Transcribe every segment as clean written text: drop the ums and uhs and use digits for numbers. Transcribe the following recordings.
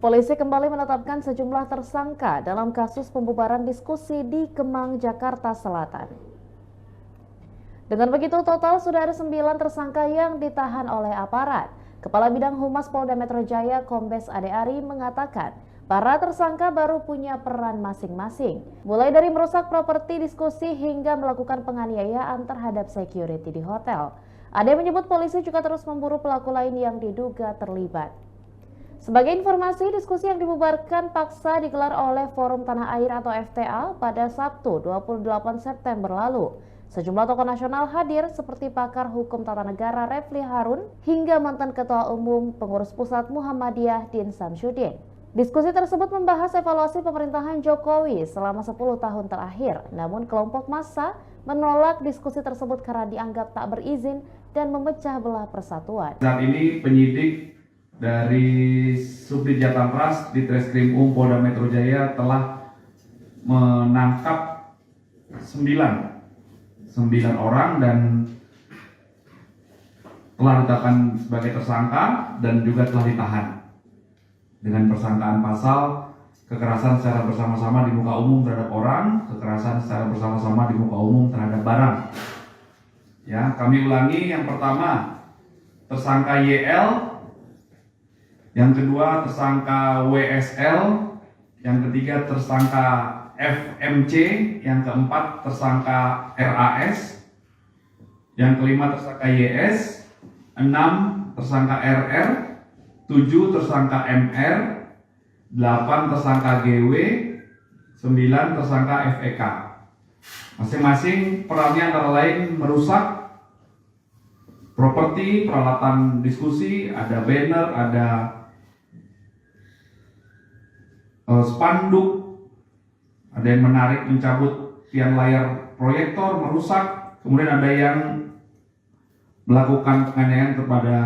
Polisi kembali menetapkan sejumlah tersangka dalam kasus pembubaran diskusi di Kemang, Jakarta Selatan. Dengan begitu, total sudah ada 9 tersangka yang ditahan oleh aparat. Kepala Bidang Humas Polda Metro Jaya, Kombes Ade Ari, mengatakan para tersangka baru punya peran masing-masing, mulai dari merusak properti diskusi hingga melakukan penganiayaan terhadap security di hotel. Ade menyebut polisi juga terus memburu pelaku lain yang diduga terlibat. Sebagai informasi, diskusi yang dibubarkan paksa digelar oleh Forum Tanah Air atau FTA pada Sabtu 28 September lalu. Sejumlah tokoh nasional hadir seperti pakar hukum tata negara Refli Harun hingga mantan Ketua Umum Pengurus Pusat Muhammadiyah Din Samsudin. Diskusi tersebut membahas evaluasi pemerintahan Jokowi selama 10 tahun terakhir. Namun kelompok massa menolak diskusi tersebut karena dianggap tak berizin dan memecah belah persatuan. Saat ini penyidik dari Subdit Jatantras di Treskrim Polda Metro Jaya telah menangkap 9 orang dan telah ditetapkan sebagai tersangka dan juga telah ditahan dengan persangkaan pasal kekerasan secara bersama-sama di muka umum terhadap orang, kekerasan secara bersama-sama di muka umum terhadap barang. Ya, kami ulangi, yang pertama tersangka YL, yang kedua tersangka WSL, yang ketiga tersangka FMC, yang keempat tersangka RAS, yang kelima tersangka YS, 6 tersangka RR, 7 tersangka MR, 8 tersangka GW, 9 tersangka FEK. Masing-masing perannya antara lain merusak properti, peralatan diskusi, ada banner, ada spanduk, ada yang menarik, mencabut tiang layar proyektor, merusak, kemudian ada yang melakukan penganiayaan kepada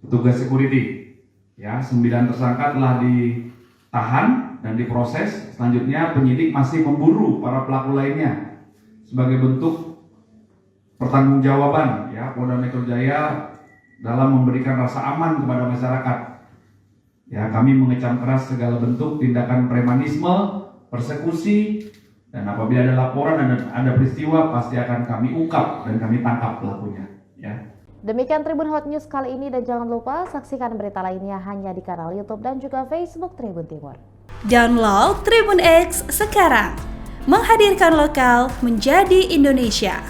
petugas security. Ya, 9 tersangka telah ditahan dan diproses. Selanjutnya penyidik masih memburu para pelaku lainnya sebagai bentuk pertanggungjawaban ya Polda Metro Jaya dalam memberikan rasa aman kepada masyarakat. Ya, kami mengecam keras segala bentuk tindakan premanisme, persekusi, dan apabila ada laporan dan ada peristiwa pasti akan kami ungkap dan kami tangkap pelakunya. Ya. Demikian Tribun Hot News kali ini, dan jangan lupa saksikan berita lainnya hanya di kanal YouTube dan juga Facebook Tribun Timur. Download Tribun X sekarang, menghadirkan lokal menjadi Indonesia.